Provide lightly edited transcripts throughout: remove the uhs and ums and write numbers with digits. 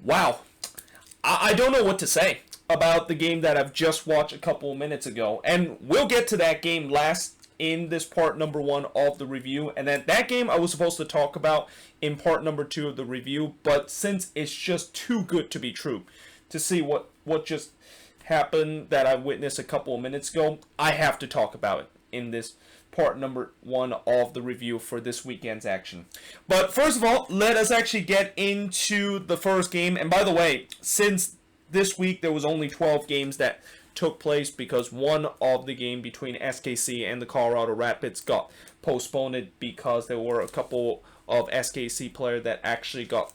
Wow. I don't know what to say about the game that I've just watched a couple of minutes ago. And we'll get to that game last in this part number 1 of the review. And then that game I was supposed to talk about in part number 2 of the review. But since it's just too good to be true to see what just happened that I witnessed a couple of minutes ago, I have to talk about it in this part number 1 of the review for this weekend's action. But first of all, let us actually get into the first game. And by the way, since this week there was only 12 games that took place because one of the game between SKC and the Colorado Rapids got postponed because there were a couple of SKC players that actually got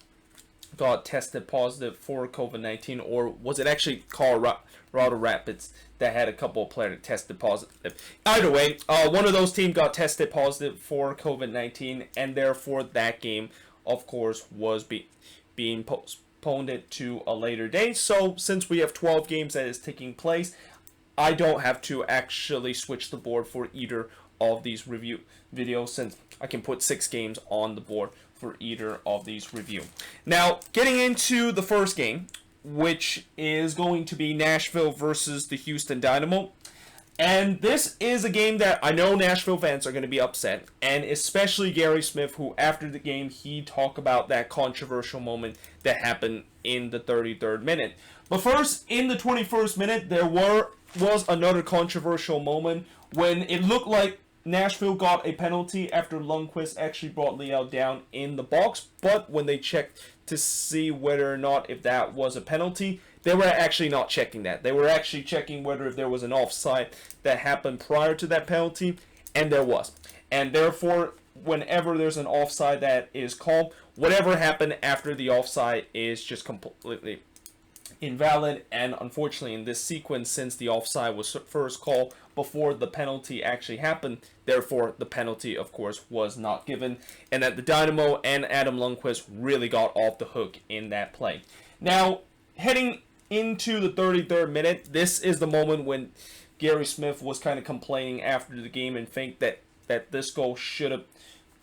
tested positive for COVID-19, or was it actually Colorado Rapids that had a couple of players that tested positive? Either way, one of those teams got tested positive for COVID-19, and therefore that game, of course, was being postponed to a later date. So since we have 12 games that is taking place, I don't have to actually switch the board for either of these review videos, since I can put 6 games on the board for either of these review. Now, getting into the first game, which is going to be Nashville versus the Houston Dynamo. And this is a game that I know Nashville fans are going to be upset, and especially Gary Smith, who after the game, he talked about that controversial moment that happened in the 33rd minute. But first, in the 21st minute, there was another controversial moment when it looked like Nashville got a penalty after Lundqvist actually brought Leal down in the box, but when they checked to see whether or not if that was a penalty, they were actually not checking that. They were actually checking whether if there was an offside that happened prior to that penalty, and there was. And therefore, whenever there's an offside that is called, whatever happened after the offside is just completely invalid. And unfortunately, in this sequence, since the offside was first called before the penalty actually happened, therefore the penalty, of course, was not given, and that the Dynamo and Adam Lundqvist really got off the hook in that play. Now, heading into the 33rd minute, this is the moment when Gary Smith was kind of complaining after the game and think that this goal should have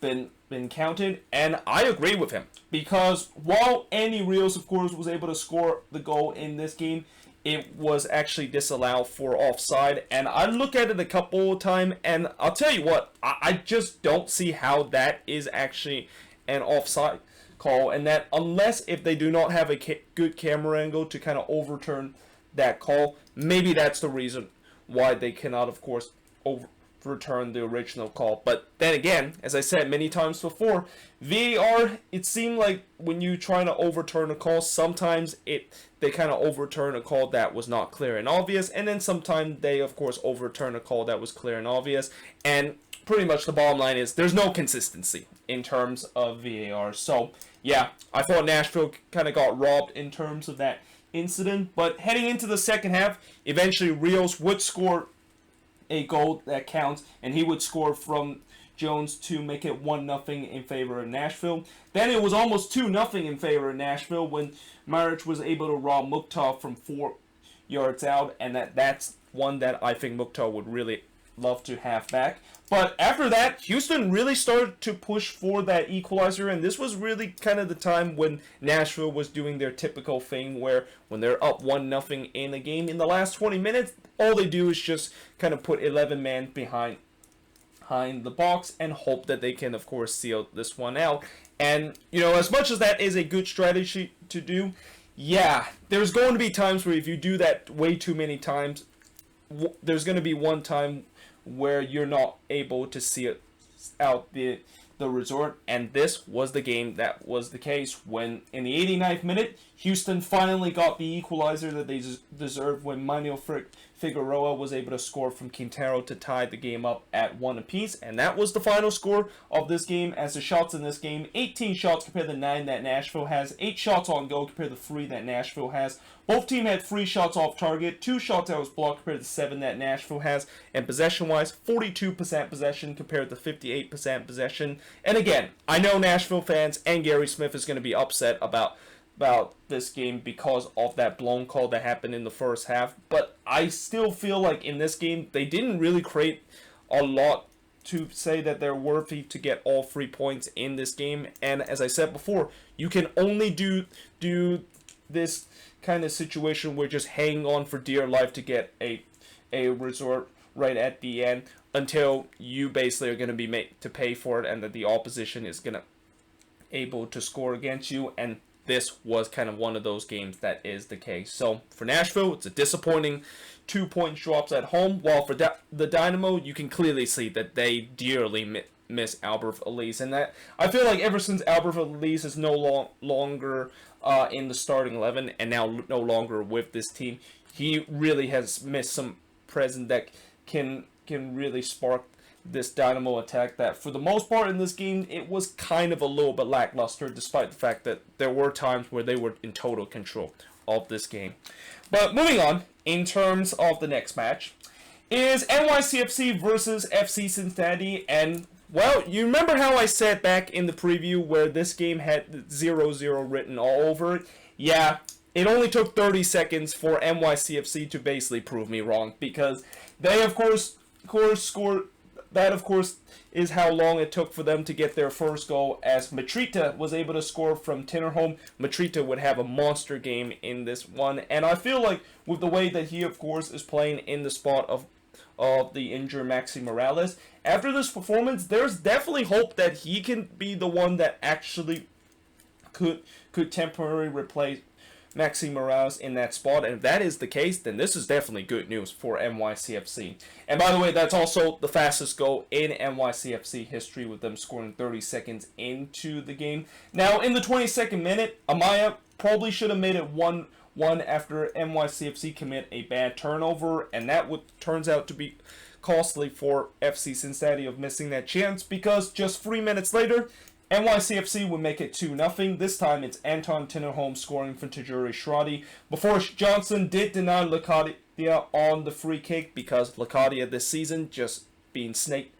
been counted, and I agree with him, because while Andy Rios, of course, was able to score the goal in this game, it was actually disallowed for offside. And I look at it a couple of times, and I'll tell you what, I just don't see how that is actually an offside call, and that unless if they do not have a good camera angle to kind of overturn that call, maybe that's the reason why they cannot, of course, overturn the original call. But then again, as I said many times before, VAR, it seemed like when you try to overturn a call, sometimes they kind of overturn a call that was not clear and obvious, and then sometimes they, of course, overturn a call that was clear and obvious. And pretty much the bottom line is there's no consistency in terms of VAR. So yeah, I thought Nashville kind of got robbed in terms of that incident. But heading into the second half, eventually Rios would score a goal that counts, and he would score from Jones to make it 1-0 in favor of Nashville. Then it was almost 2-0 in favor of Nashville when Maric was able to rob Mukhtar from 4 yards out, and that's one that I think Mukhtar would really love to have back. But after that, Houston really started to push for that equalizer, and this was really kind of the time when Nashville was doing their typical thing where when they're up 1-0 in a game, in the last 20 minutes, all they do is just kind of put 11 men behind the box and hope that they can, of course, seal this one out. And, you know, as much as that is a good strategy to do, yeah, there's going to be times where if you do that way too many times, there's going to be one time where you're not able to see it out the resort, and this was the game that was the case when in the 89th minute Houston finally got the equalizer that they deserved when Manuel Figueroa was able to score from Quintero to tie the game up at 1 apiece, and that was the final score of this game. As the shots in this game, 18 shots compared to 9 that Nashville has, 8 shots on goal compared to 3 that Nashville has. Both teams had 3 shots off target, 2 shots that was blocked compared to 7 that Nashville has, and possession-wise, 42% possession compared to 58% possession. And again, I know Nashville fans and Gary Smith is going to be upset about this game because of that blown call that happened in the first half, but I still feel like in this game they didn't really create a lot to say that they're worthy to get all 3 points in this game. And as I said before, you can only do this kind of situation where just hanging on for dear life to get a result right at the end until you basically are going to be made to pay for it, and that the opposition is going to able to score against you. And this was kind of one of those games that is the case. So for Nashville, it's a disappointing 2-point drops at home, while for the Dynamo, you can clearly see that they dearly miss Albert Elise, and that I feel like ever since Albert Elise is no longer in the starting 11 and now no longer with this team, he really has missed some presence that can really spark this Dynamo attack that for the most part in this game it was kind of a little bit lackluster, despite the fact that there were times where they were in total control of this game. But moving on, in terms of the next match, is NYCFC versus FC Cincinnati. And well, you remember how I said back in the preview where this game had 0-0 written all over it? Yeah, it only took 30 seconds for NYCFC to basically prove me wrong, because they of course scored. That, of course, is how long it took for them to get their first goal, as Matrita was able to score from Tinnerholm. Matrita would have a monster game in this one, and I feel like with the way that he, of course, is playing in the spot of the injured Maxi Morales, after this performance, there's definitely hope that he can be the one that actually could temporarily replace Maxi Morales in that spot. And if that is the case, then this is definitely good news for NYCFC. And by the way, that's also the fastest goal in NYCFC history, with them scoring 30 seconds into the game. Now, in the 22nd minute, Amaya probably should have made it 1-1 after NYCFC commit a bad turnover, and that turns out to be costly for FC Cincinnati of missing that chance, because just 3 minutes later, NYCFC would make it 2-0. This time it's Anton Tinnerholm scoring for Tajuri Shradi, before Johnson did deny Lacadia on the free kick, because Lacadia this season just being snake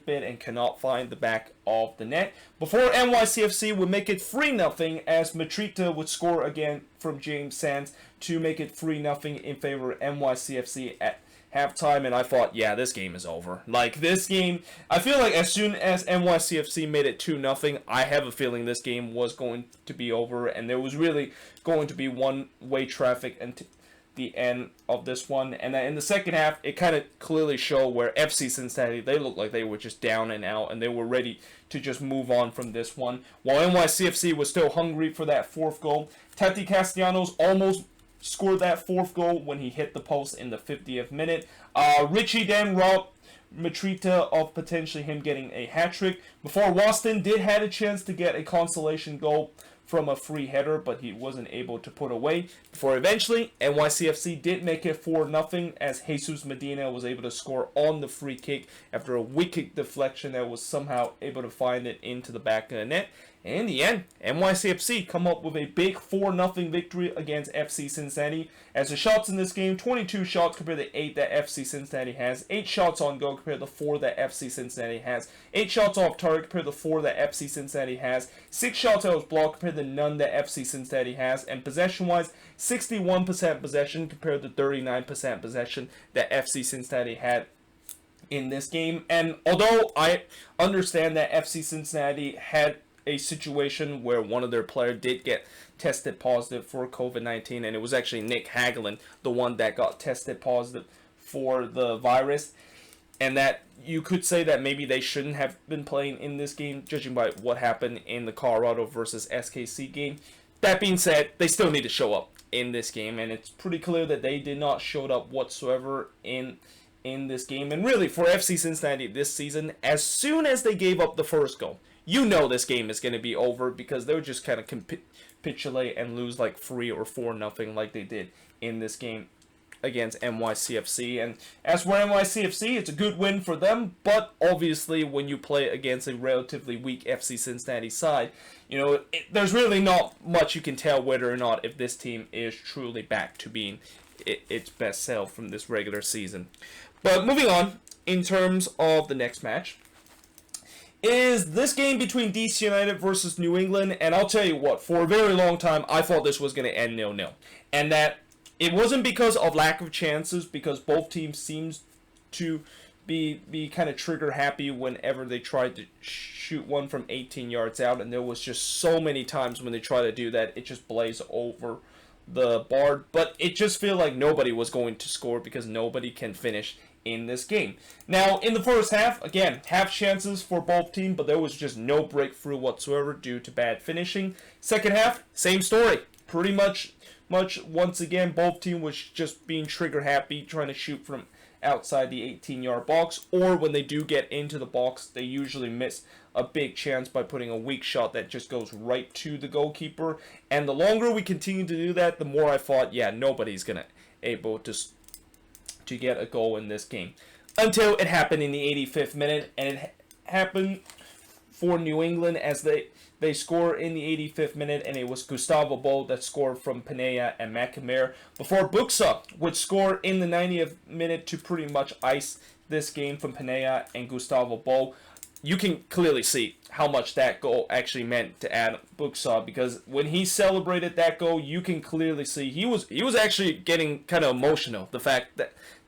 bit and cannot find the back of the net, before NYCFC would make it 3-0 as Matrita would score again from James Sands to make it 3-0 in favor of NYCFC at halftime. And I thought, yeah, this game is over. Like, this game, I feel like as soon as NYCFC made it 2-0, I have a feeling this game was going to be over, and there was really going to be one-way traffic until the end of this one. And then in the second half, it kind of clearly showed where FC Cincinnati, they looked like they were just down and out, and they were ready to just move on from this one, while NYCFC was still hungry for that fourth goal. Tati Castellanos almost scored that fourth goal when he hit the post in the 50th minute. Richie then robbed Matrita of potentially him getting a hat-trick, before Waston did have a chance to get a consolation goal from a free header, but he wasn't able to put away, before eventually NYCFC did make it 4-0 as Jesus Medina was able to score on the free kick after a wicked deflection that was somehow able to find it into the back of the net. And in the end, NYCFC come up with a big 4-0 victory against FC Cincinnati, as the shots in this game, 22 shots compared to 8 that FC Cincinnati has, 8 shots on goal compared to 4 that FC Cincinnati has, 8 shots off target compared to 4 that FC Cincinnati has, 6 shots that was blocked compared to none that FC Cincinnati has, and possession-wise, 61% possession compared to 39% possession that FC Cincinnati had in this game. And although I understand that FC Cincinnati had a situation where one of their players did get tested positive for COVID-19, and it was actually Nick Hagelin, the one that got tested positive for the virus, and that you could say that maybe they shouldn't have been playing in this game, judging by what happened in the Colorado versus SKC game. That being said, they still need to show up in this game, and it's pretty clear that they did not show up whatsoever in this game. And really, for FC Cincinnati this season, as soon as they gave up the first goal, you know this game is going to be over, because they'll just kind of capitulate and lose like 3 or 4-0 like they did in this game against NYCFC. And as for NYCFC, it's a good win for them, but obviously when you play against a relatively weak FC Cincinnati side, you know, there's really not much you can tell whether or not if this team is truly back to being its best self from this regular season. But moving on, in terms of the next match, is this game between DC United versus New England. And I'll tell you what, for a very long time, I thought this was going to end 0-0. And that it wasn't because of lack of chances, because both teams seemed to be kind of trigger happy whenever they tried to shoot one from 18 yards out, and there was just so many times when they try to do that, it just blazed over the bar. But it just felt like nobody was going to score because nobody can finish in this game. Now, in the first half, again, half chances for both teams, but there was just no breakthrough whatsoever due to bad finishing. Second half, same story. Pretty much once again, both teams was just being trigger happy, trying to shoot from outside the 18-yard box, or when they do get into the box, they usually miss a big chance by putting a weak shot that just goes right to the goalkeeper. And the longer we continue to do that, the more I thought, yeah, nobody's gonna able to get a goal in this game. Until it happened in the 85th minute, and it happened for New England as they score in the 85th minute, and it was Gustavo Bo that scored from Pineda and McNamara before Buxa would score in the 90th minute to pretty much ice this game from Pineda and Gustavo Bo. You can clearly see how much that goal actually meant to Adam Buxa, because when he celebrated that goal, you can clearly see he was actually getting kind of emotional. The fact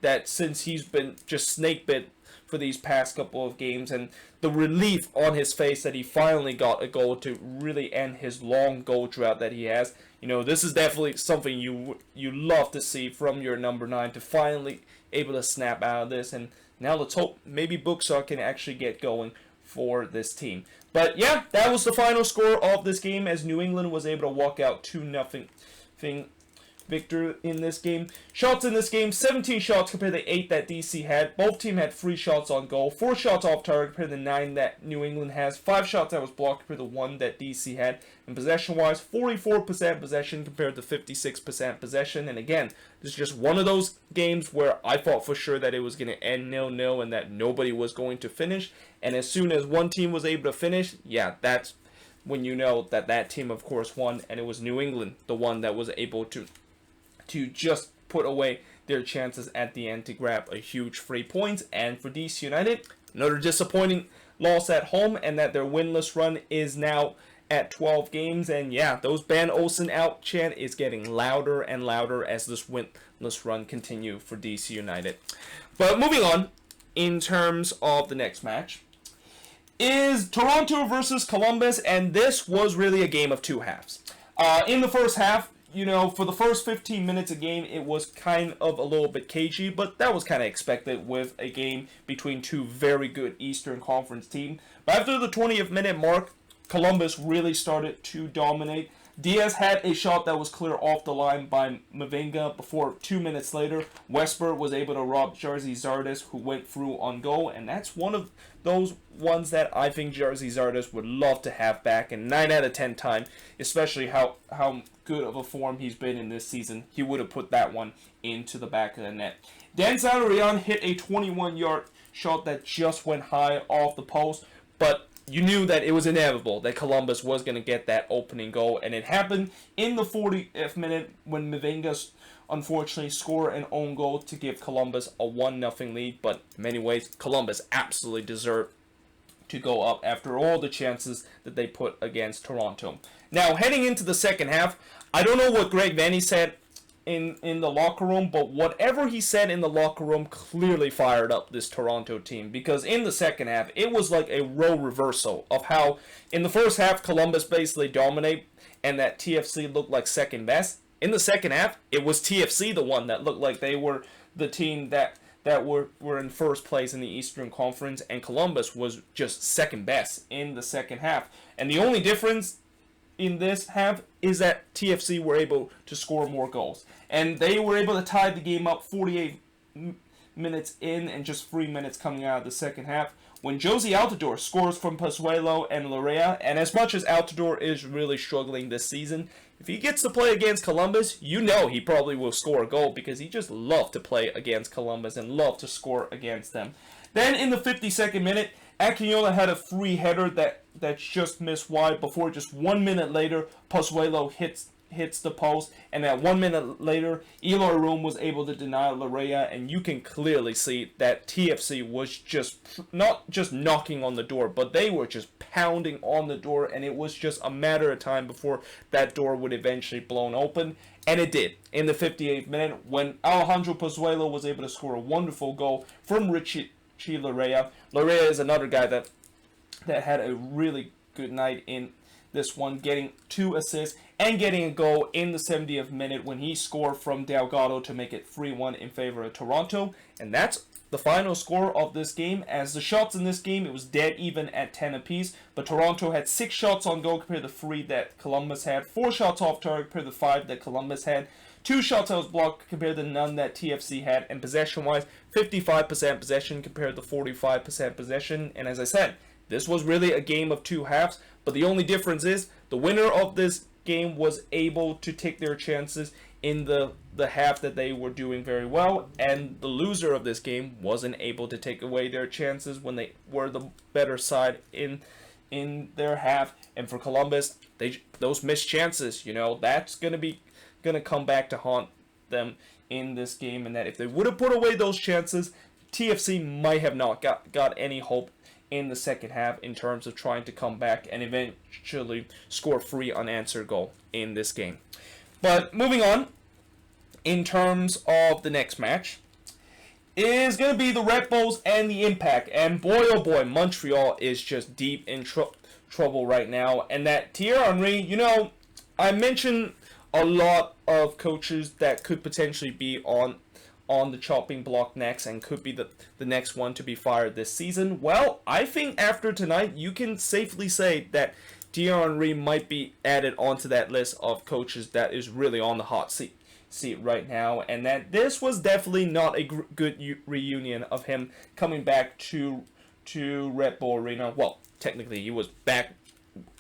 that since he's been just snake bit for these past couple of games, and the relief on his face that he finally got a goal to really end his long goal drought that he has. You know, this is definitely something you love to see from your number 9 to finally able to snap out of this. And now let's hope maybe Buxa can actually get going for this team. But yeah, that was the final score of this game as New England was able to walk out 2-0 victor in this game. Shots in this game, 17 shots compared to 8 that DC had. Both teams had 3 shots on goal, 4 shots off target compared to 9 that New England has, 5 shots that was blocked compared to 1 that DC had. And possession-wise, 44% possession compared to 56% possession. And again, this is just one of those games where I thought for sure that it was going to end 0-0 and that nobody was going to finish. And as soon as one team was able to finish, yeah, that's when you know that that team, of course, won. And it was New England, the one that was able to just put away their chances at the end to grab a huge 3 points. And for DC United, another disappointing loss at home, and that their winless run is now at 12 games. And yeah, those Ban Olsen out chant is getting louder and louder as this winless run continue for DC United. But moving on, in terms of the next match, is Toronto versus Columbus, and this was really a game of two halves. In the first half, you know, for the first 15 minutes of game, it was kind of a little bit cagey, but that was kind of expected with a game between two very good Eastern Conference teams. But after the 20th minute mark, Columbus really started to dominate. Diaz had a shot that was clear off the line by Mavinga before 2 minutes later, Westberg was able to rob Jerzy Zardes, who went through on goal, and that's one of those ones that I think Jerzy Zardes would love to have back, and 9 out of 10 time, especially how good of a form he's been in this season, he would have put that one into the back of the net. Dan Zadorian hit a 21-yard shot that just went high off the post, but you knew that it was inevitable that Columbus was going to get that opening goal, and it happened in the 40th minute when Mavinga unfortunately scored an own goal to give Columbus a 1-0 lead, but in many ways, Columbus absolutely deserved to go up after all the chances that they put against Toronto. Now, heading into the second half, I don't know what Greg Vanney said in the locker room, but whatever he said in the locker room clearly fired up this Toronto team, because in the second half it was like a role reversal of how in the first half Columbus basically dominated and that TFC looked like second best. In the second half it was TFC the one that looked like they were the team that were in first place in the Eastern Conference, and Columbus was just second best in the second half. And the only difference in this half is that TFC were able to score more goals, and they were able to tie the game up 48 minutes in and just 3 minutes coming out of the second half when Josie Altidore scores from Pozuelo and Larrea. And as much as Altidore is really struggling this season, if he gets to play against Columbus, you know he probably will score a goal, because he just loved to play against Columbus and loved to score against them. Then in the 52nd minute, Akinola had a free header that just missed wide before just 1 minute later, Pozuelo hits the post, and at 1 minute later, Eloy Room was able to deny Larrea, and you can clearly see that TFC was just not just knocking on the door, but they were just pounding on the door, and it was just a matter of time before that door would eventually blown open, and it did. In the 58th minute, when Alejandro Pozuelo was able to score a wonderful goal from Richie Lorea. Lorea is another guy that had a really good night in this one, getting 2 assists and getting a goal in the 70th minute when he scored from Delgado to make it 3-1 in favor of Toronto. And that's the final score of this game. As the shots in this game, it was dead even at 10 apiece, but Toronto had 6 shots on goal compared to 3 that Columbus had, 4 shots off target compared to 5 that Columbus had, 2 shots that was blocked compared to none that TFC had, and possession-wise, 55% possession compared to 45% possession. And as I said, this was really a game of 2 halves, but the only difference is the winner of this game was able to take their chances in the half that they were doing very well, and the loser of this game wasn't able to take away their chances when they were the better side in their half. And for Columbus, those missed chances, that's gonna come back to haunt them in this game, and that if they would have put away those chances, TFC might have not got any hope in the second half in terms of trying to come back and eventually score 3 unanswered goal in this game. But moving on, in terms of the next match, is going to be the Red Bulls and the Impact. And boy, oh boy, Montreal is just deep in trouble right now. And that Thierry Henry, I mentioned a lot of coaches that could potentially be on the chopping block next and could be the next one to be fired this season. Well, I think after tonight, you can safely say that Thierry Henry might be added onto that list of coaches that is really on the hot seat right now, and that this was definitely not a good reunion of him coming back to Red Bull Arena. Well, technically he was back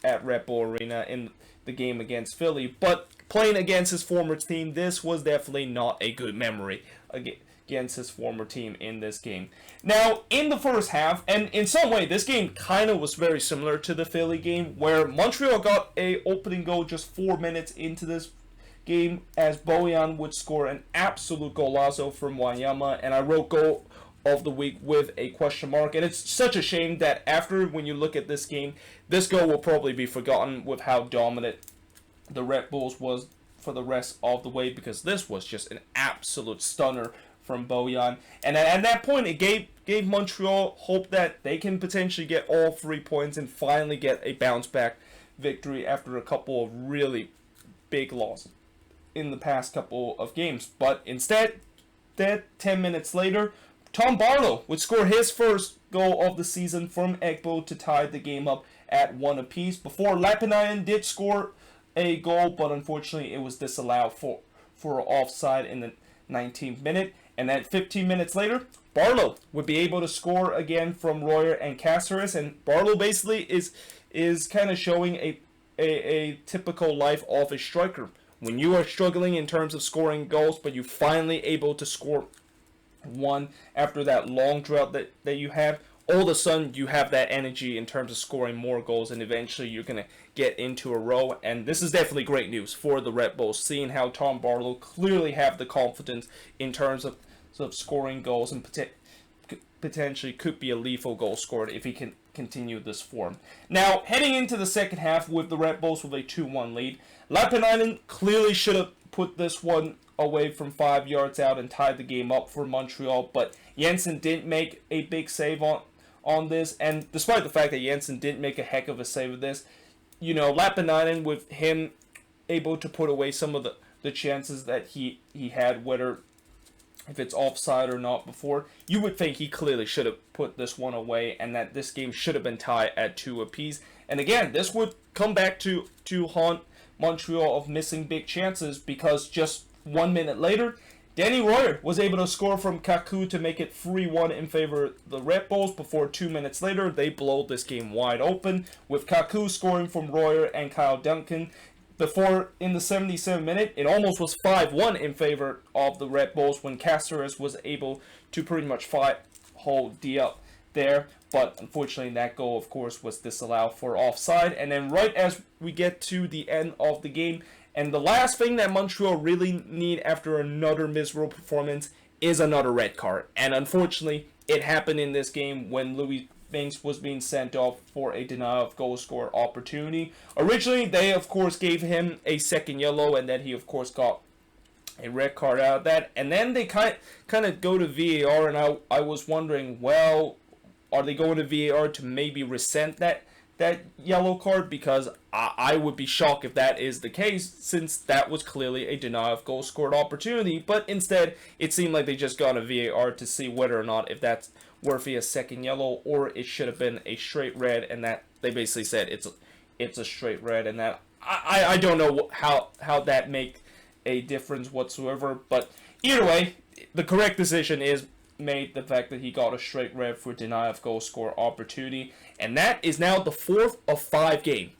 at Red Bull Arena in the game against Philly, but playing against his former team, this was definitely not a good memory against his former team in this game. Now, in the first half, and in some way, this game kind of was very similar to the Philly game, where Montreal got a opening goal just 4 minutes into this game, as Bojan would score an absolute golazo from Wanyama, and I wrote goal of the week with a question mark, and it's such a shame that after, when you look at this game, this goal will probably be forgotten with how dominant the Red Bulls was for the rest of the way, because this was just an absolute stunner from Bojan. And at that point, it gave Montreal hope that they can potentially get all 3 points and finally get a bounce back victory after a couple of really big losses in the past couple of games. But instead, 10 minutes later, Tom Barlow would score his first goal of the season from Egbo to tie the game up at 1 apiece. Before, Lappinainen did score a goal, but unfortunately it was disallowed for offside in the 19th minute. And then 15 minutes later, Barlow would be able to score again from Royer and Caceres, and Barlow basically is kind of showing a typical life of a striker. When you are struggling in terms of scoring goals, but you're finally able to score one after that long drought that you have, all of a sudden you have that energy in terms of scoring more goals, and eventually you're going to get into a row. And this is definitely great news for the Red Bulls, seeing how Tom Barlow clearly have the confidence in terms of scoring goals, and potentially could be a lethal goal scorer if he can continue this form. Now, heading into the second half with the Red Bulls with a 2-1 lead, Lappinainen clearly should have put this one away from 5 yards out and tied the game up for Montreal, but Jensen didn't make a big save on this, and despite the fact that Jensen didn't make a heck of a save of this, Lappinainen, with him able to put away some of the chances that he had, whether if it's offside or not before, you would think he clearly should have put this one away, and that this game should have been tied at 2 apiece. And again, this would come back to haunt Montreal of missing big chances, because just 1 minute later, Danny Royer was able to score from Kaku to make it 3-1 in favor of the Red Bulls. Before 2 minutes later, they blow this game wide open, with Kaku scoring from Royer and Kyle Duncan. Before, in the 77th minute, it almost was 5-1 in favor of the Red Bulls when Caceres was able to pretty much hold D up there. But unfortunately, that goal, of course, was disallowed for offside. And then right as we get to the end of the game, and the last thing that Montreal really need after another miserable performance is another red card. And unfortunately, it happened in this game when Louis Binks was being sent off for a denial of goal score opportunity. Originally, they, of course, gave him a second yellow, and then he, of course, got a red card out of that. And then they kind of go to VAR, and I was wondering, well, are they going to VAR to maybe rescind that yellow card? Because I would be shocked if that is the case, since that was clearly a denial of goal scored opportunity. But instead, it seemed like they just got a VAR to see whether or not if that's worthy a second yellow, or it should have been a straight red, and that they basically said it's a straight red, and that I don't know how that make a difference whatsoever. But either way, the correct decision is made, the fact that he got a straight red for denial of goal score opportunity, and that is now the 4th of 5 games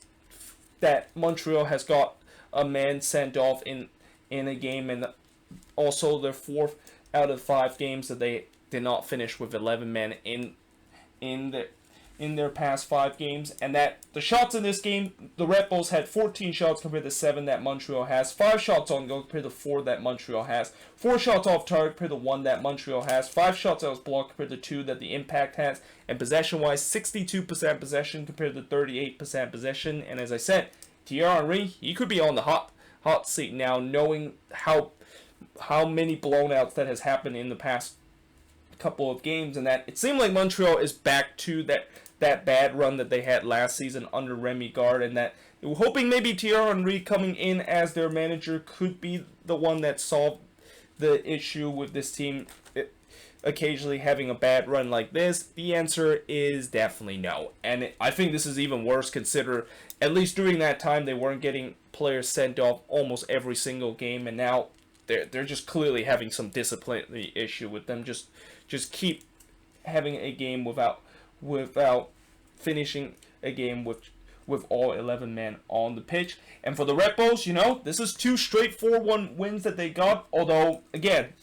that Montreal has got a man sent off in a game, and also their 4th out of 5 games that they did not finish with 11 men in their past 5 games. And that the shots in this game, the Red Bulls had 14 shots compared to 7 that Montreal has, 5 shots on goal compared to 4 that Montreal has, 4 shots off target compared to 1 that Montreal has, 5 shots that was blocked compared to 2 that the Impact has, and possession-wise, 62% possession compared to 38% possession. And as I said, Thierry Henry, he could be on the hot seat now, knowing how many blownouts that has happened in the past couple of games, and that it seemed like Montreal is back to that bad run that they had last season under Remy Gard, and that they were hoping maybe Thierry Henry coming in as their manager could be the one that solved the issue with this team occasionally having a bad run like this. The answer is definitely no, and I think this is even worse, consider at least during that time they weren't getting players sent off almost every single game, and now they're just clearly having some disciplinary issue with them. Just keep having a game without finishing a game with all 11 men on the pitch. And for the Red Bulls, this is 2 straight 4-1 wins that they got. Although, again,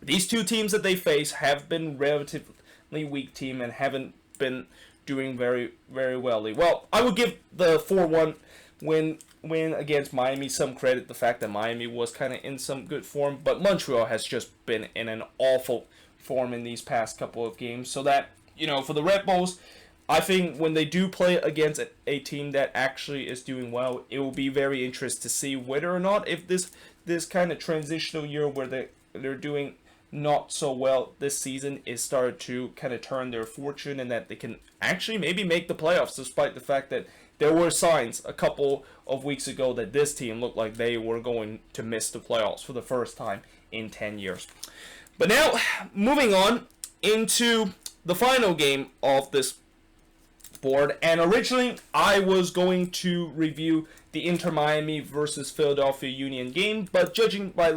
these 2 teams that they face have been relatively weak team and haven't been doing very, very well. Well, I would give the 4-1 win against Miami some credit, the fact that Miami was kind of in some good form, but Montreal has just been in an awful form in these past couple of games. So that, for the Red Bulls, I think when they do play against a team that actually is doing well, it will be very interesting to see whether or not if this kind of transitional year where they're doing not so well this season is started to kind of turn their fortune, and that they can actually maybe make the playoffs, despite the fact that there were signs a couple of weeks ago that this team looked like they were going to miss the playoffs for the first time in 10 years. But now, moving on into the final game of this board, and originally I was going to review the Inter Miami versus Philadelphia Union game, but judging by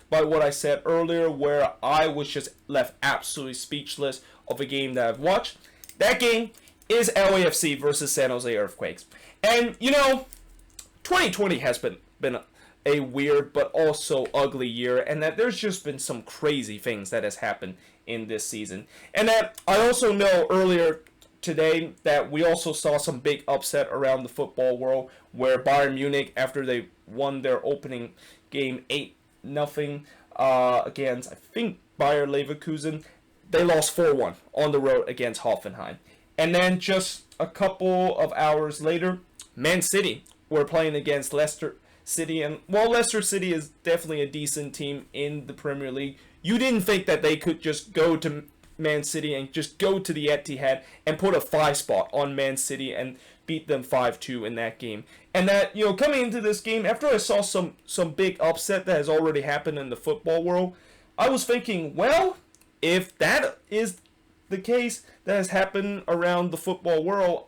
what I said earlier, where I was just left absolutely speechless of a game that I've watched, that game is LAFC versus San Jose Earthquakes. And 2020 has been a weird but also ugly year, and that there's just been some crazy things that has happened in this season. And that I also know earlier today that we also saw some big upset around the football world, where Bayern Munich, after they won their opening game 8-0 against, I think, Bayer Leverkusen, they lost 4-1 on the road against Hoffenheim. And then just a couple of hours later, Man City were playing against Leicester City, and while Leicester City is definitely a decent team in the Premier League, you didn't think that they could just go to Man City and just go to the Etihad and put a 5 spot on Man City and beat them 5-2 in that game. And that, coming into this game, after I saw some big upset that has already happened in the football world, I was thinking, well, if that is the case that has happened around the football world,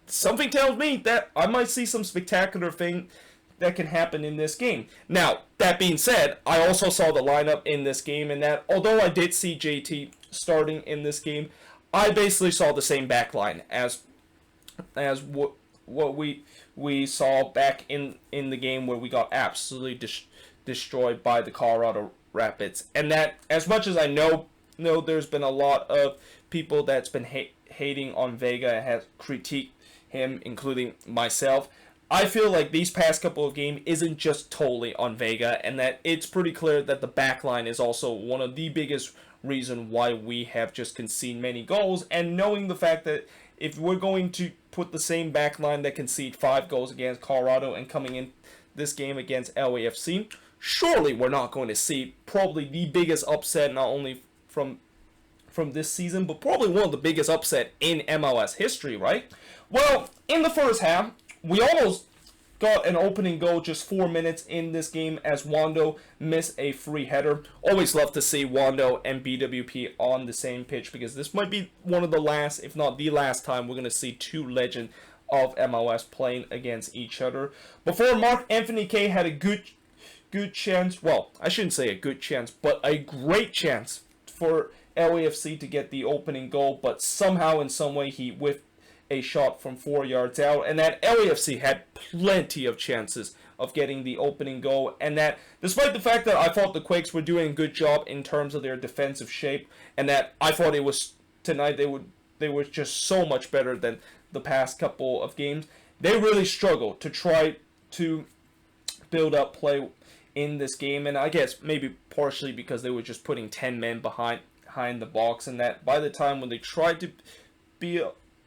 something tells me that I might see some spectacular thing that can happen in this game. Now, that being said, I also saw the lineup in this game, and that although I did see JT starting in this game, I basically saw the same back line as what we saw back in the game where we got absolutely destroyed by the Colorado Rapids. And that, as much as I know there's been a lot of people that's been hating on Vega and has critiqued him, including myself, I feel like these past couple of games isn't just totally on Vega, and that it's pretty clear that the back line is also one of the biggest reason why we have just conceded many goals. And knowing the fact that if we're going to put the same back line that conceded 5 goals against Colorado and coming in this game against LAFC, surely we're not going to see probably the biggest upset, not only from this season, but probably one of the biggest upset in MLS history, right? Well, in the first half, we almost got an opening goal just 4 minutes in this game as Wando missed a free header. Always love to see Wando and BWP on the same pitch, because this might be one of the last, if not the last time, we're going to see two legends of MLS playing against each other. Before, Marc-Anthony Kaye had a good chance, well, I shouldn't say a good chance, but a great chance for LAFC to get the opening goal, but somehow in some way he whiffed a shot from 4 yards out, and that LAFC had plenty of chances of getting the opening goal, and that despite the fact that I thought the Quakes were doing a good job in terms of their defensive shape, and that I thought it was tonight they were just so much better than the past couple of games, they really struggled to try to build up play in this game, and I guess maybe partially because they were just putting 10 men behind the box, and that by the time when they tried to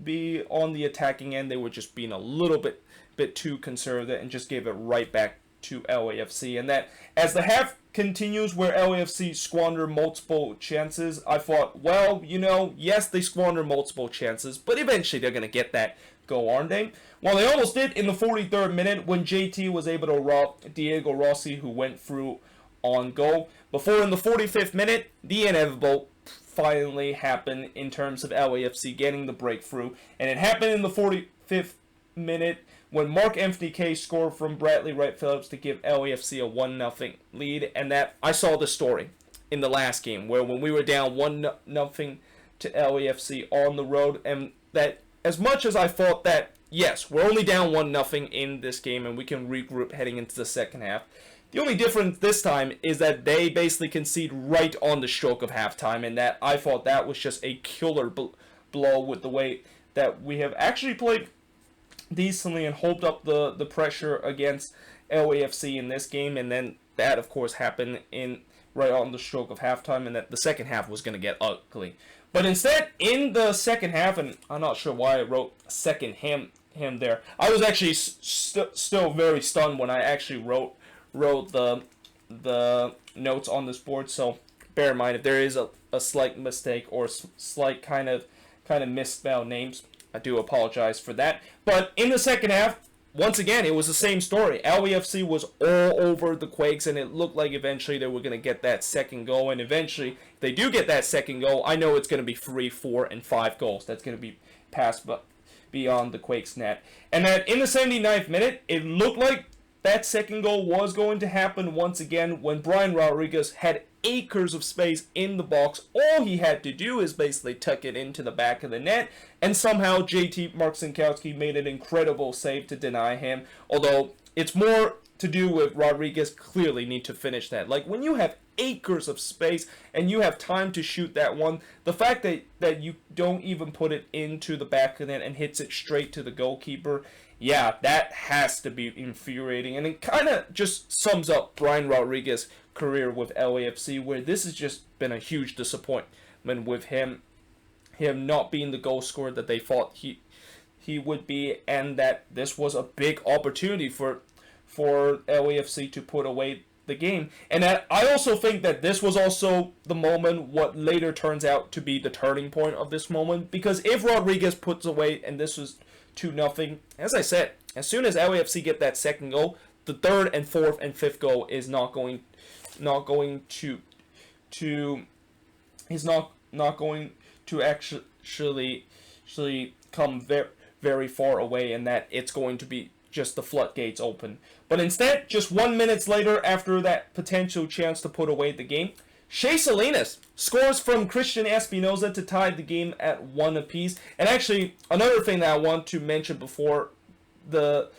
be on the attacking end, they were just being a little bit too conservative and just gave it right back to LAFC. And that as the half continues where LAFC squander multiple chances, I thought, well, yes, they squander multiple chances, but eventually they're going to get that goal, aren't they? Well, they almost did in the 43rd minute when JT was able to rob Diego Rossi, who went through on goal. Before, in the 45th minute, the inevitable finally happened in terms of LAFC getting the breakthrough, and it happened in the 45th minute when Marc-Anthony Kaye scored from Bradley Wright Phillips to give LAFC a 1-0 lead. And that I saw the story in the last game where when we were down 1-0 to LAFC on the road, and that as much as I thought that yes, we're only down 1-0 in this game and we can regroup heading into the second half, the only difference this time is that they basically concede right on the stroke of halftime, and that I thought that was just a killer blow with the way that we have actually played decently and hold up the pressure against LAFC in this game, and then that of course happened in right on the stroke of halftime, and that the second half was going to get ugly. But instead, in the second half, and I'm not sure why I wrote second him there, I was actually still very stunned when I actually wrote the notes on this board, so bear in mind if there is a slight mistake or slight kind of misspelled names, I do apologize for that. But in the second half, once again, it was the same story. LAFC was all over the Quakes, and it looked like eventually they were going to get that second goal, and eventually, if they do get that second goal, I know it's going to be 3, 4, and 5 goals. That's going to be passed beyond the Quakes net. And that in the 79th minute, it looked like that second goal was going to happen once again when Brian Rodriguez had acres of space in the box. All he had to do is basically tuck it into the back of the net, and somehow JT Marcinkowski made an incredible save to deny him, although it's more to do with Rodriguez clearly need to finish that. Like, when you have acres of space and you have time to shoot that one, the fact that you don't even put it into the back of the net and hits it straight to the goalkeeper, yeah, that has to be infuriating. And it kind of just sums up Brian Rodriguez's career with LAFC, where this has just been a huge disappointment with him not being the goal scorer that they thought he would be, and that this was a big opportunity for LAFC to put away the game. And I also think that this was also the moment what later turns out to be the turning point of this moment, because if Rodriguez puts away and this was 2-0, as I said, as soon as LAFC get that second goal, the third and fourth and fifth goal is not going to actually come very far away, and that it's going to be just the floodgates open. But instead, just 1 minute later, after that potential chance to put away the game, Shea Salinas scores from Christian Espinoza to tie the game at 1 apiece. And actually, another thing that I want to mention before the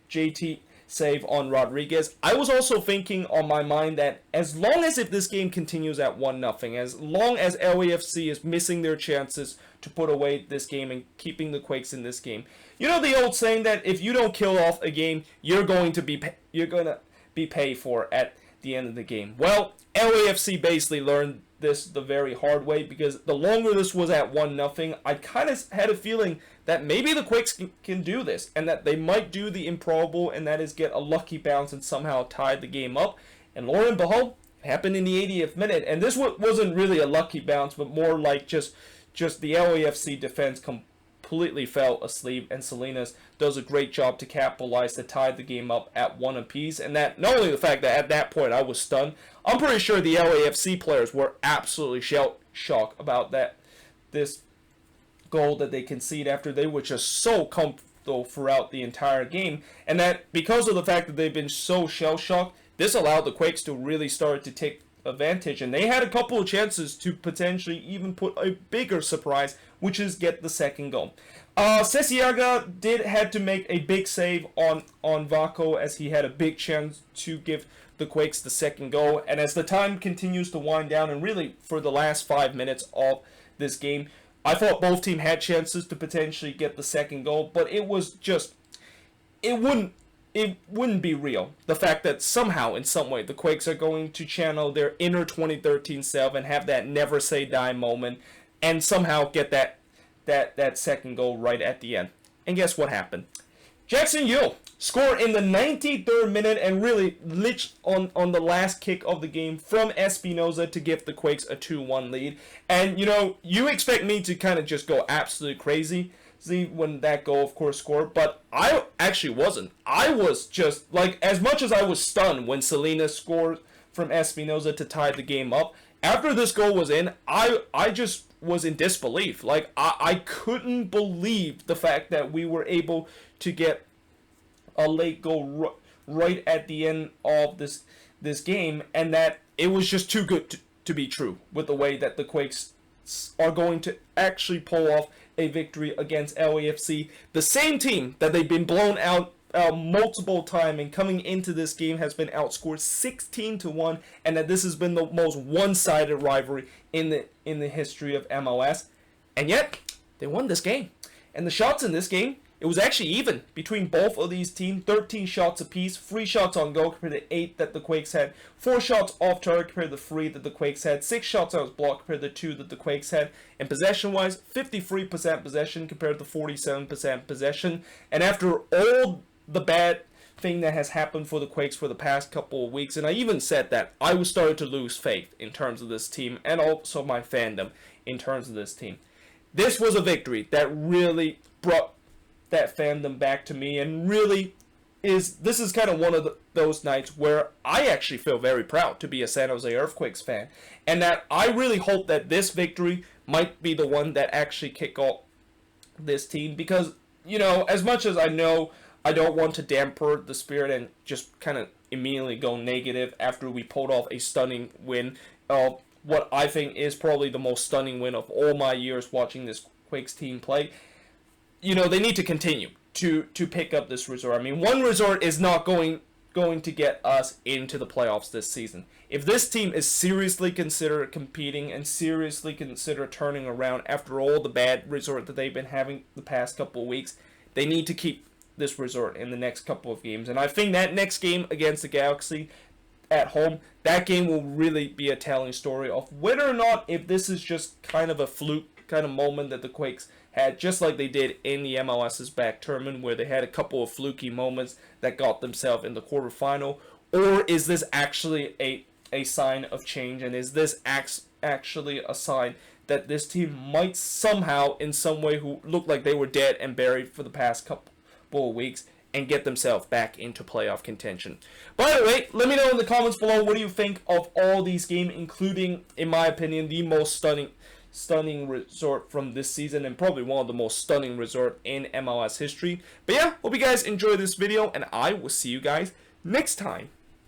JT save on Rodriguez, I was also thinking on my mind that as long as if this game continues at 1-0, as long as LAFC is missing their chances to put away this game and keeping the Quakes in this game, you know the old saying that if you don't kill off a game, you're going to be paid for at the end of the game. Well, LAFC basically learned this the very hard way, because the longer this was at 1-0, I kind of had a feeling that maybe the Quakes can do this, and that they might do the improbable, and that is get a lucky bounce and somehow tie the game up. And lo and behold, it happened in the 80th minute, and this wasn't really a lucky bounce, but more like just the LAFC defense completely fell asleep, and Salinas does a great job to capitalize to tie the game up at 1 apiece. And that, not only the fact that at that point I was stunned, I'm pretty sure the LAFC players were absolutely shocked about this goal that they concede after they were just so comfortable throughout the entire game, and that because of the fact that they've been so shell-shocked, this allowed the Quakes to really start to take advantage, and they had a couple of chances to potentially even put a bigger surprise, which is get the second goal. Sesiaga had to make a big save on Vaco, as he had a big chance to give the Quakes the second goal. And as the time continues to wind down, and really for the last 5 minutes of this game, I thought both teams had chances to potentially get the second goal, but it was just, it wouldn't be real. The fact that somehow, in some way, the Quakes are going to channel their inner 2013 self and have that never say die moment, and somehow get that second goal right at the end. And guess what happened? Jackson Yule scored in the 93rd minute and really lit on the last kick of the game from Espinoza to give the Quakes a 2-1 lead. And, you know, you expect me to kind of just go absolutely crazy when that goal, of course, scored, but I actually wasn't. I was just, like, as much as I was stunned when Salinas scored from Espinoza to tie the game up, after this goal was in, I just was in disbelief. Like, I couldn't believe the fact that we were able to get a late goal right at the end of this game, and that it was just too good to be true with the way that the Quakes are going to actually pull off a victory against LAFC, the same team that they've been blown out multiple times, and coming into this game has been outscored 16-1, and that this has been the most one-sided rivalry in the history of MLS. And yet they won this game. And the shots in this game, it was actually even between both of these teams. 13 shots apiece, 3 shots on goal compared to 8 that the Quakes had, 4 shots off target compared to 3 that the Quakes had, 6 shots that was blocked compared to 2 that the Quakes had. And possession-wise, 53% possession compared to 47% possession. And after all the bad thing that has happened for the Quakes for the past couple of weeks, and I even said that I was starting to lose faith in terms of this team, and also my fandom in terms of this team, this was a victory that really brought that fandom back to me, and really this is kind of one of those nights where I actually feel very proud to be a San Jose Earthquakes fan, and that I really hope that this victory might be the one that actually kick off this team, because, you know, as much as I know I don't want to damper the spirit and just kind of immediately go negative after we pulled off a stunning win, what I think is probably the most stunning win of all my years watching this Quakes team play. You know, they need to continue to pick up this resort. I mean, one resort is not going to get us into the playoffs this season. If this team is seriously consider competing and seriously consider turning around after all the bad resort that they've been having the past couple of weeks, they need to keep this resort in the next couple of games. And I think that next game against the Galaxy at home, that game will really be a telling story of whether or not, if this is just kind of a fluke kind of moment that the Quakes had, just like they did in the MLS's back tournament, where they had a couple of fluky moments that got themselves in the quarterfinal, or is this actually a sign of change, and is this actually a sign that this team might somehow, in some way, who looked like they were dead and buried for the past couple of weeks, and get themselves back into playoff contention. By the way, let me know in the comments below, what do you think of all these games, including, in my opinion, the most stunning resort from this season, and probably one of the most stunning resort in MLS history. But yeah, hope you guys enjoyed this video, and I will see you guys next time.